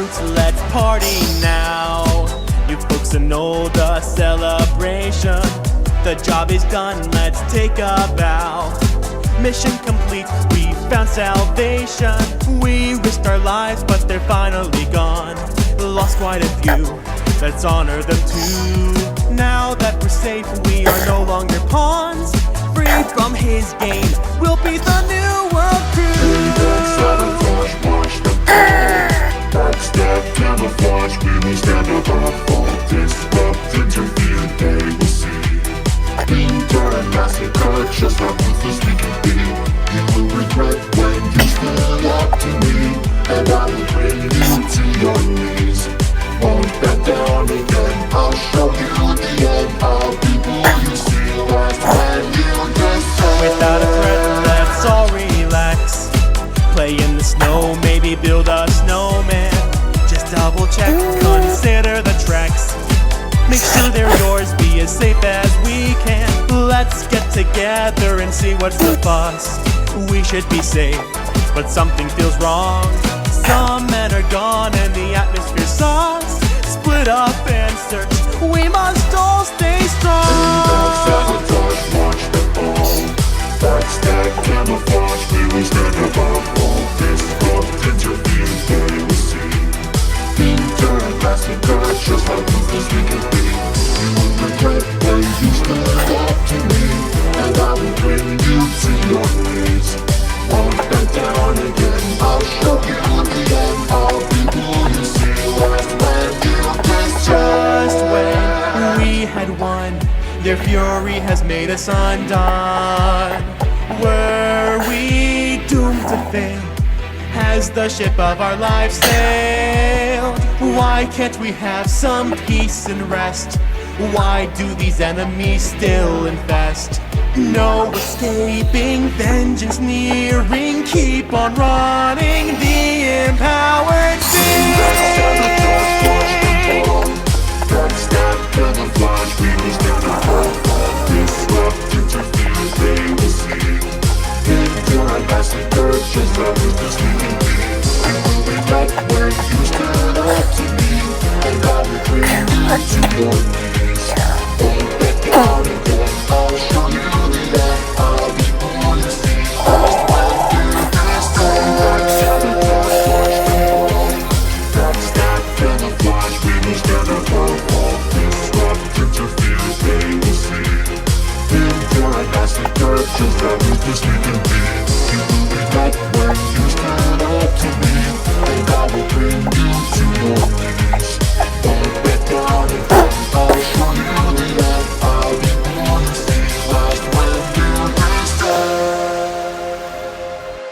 fruits, let's party now. You folks know the celebration. The job is done, let's take a bow. Mission complete, we found salvation. We risked our lives, but they're finally gone. Lost quite a few, let's honor them too. Now that we're safe, we are no longer pawns. Free from his game, we'll be the new world crew. Sabotage, watch the fall. Backstab, camouflage, we will stand above all. Disrupt, intervene, they will see. Turn massacre, just how ruthless we can be. You will regret when you stood up to me, and I will bring you to your knees. Won't back down again, I'll show you the end. I'll be who you see last when you descend. Without a threat, let's all relax. Play in the snow, maybe build a snowman. Just double check, consider the tracks. Make sure they're yours, be as safe as we can. Let's get together and see what's the fuss. We should be safe, but something feels wrong. Some men are gone and the atmosphere sucks. Split up and search, we must all stay strong. Sabotage, watch the fall. Backstab, camouflage, we will stand above all. Disrupt, intervene, they will see. Turn massacre, just how ruthless we can be. You will regret when you stood up to me, and I will bring you to your knees. Won't back down again, I'll show you the end. I'll be who you see last when you descend. Just when we had won, their fury has made us undone. Were we doomed to fail? Has the ship of our lives sailed? Why can't we have some peace and rest? Why do these enemies still infest? No escaping, vengeance nearing. Keep on running, the empowered being. Backstab, camouflage, we will stand above all. Disrupt, interfere, they will see. Turn massacre, just how ruthless we can be. You will regret when you stood up to me, and I will bring you to your knees. Won't back down again, I'll show you the end. I'll be who you see last when you descend. Sabotage, watch the fall. Backstab, camouflage, we will stand above all. Disrupt, interfere, they will see. Turn massacre, just how ruthless we can be. You will regret when you stood up to me,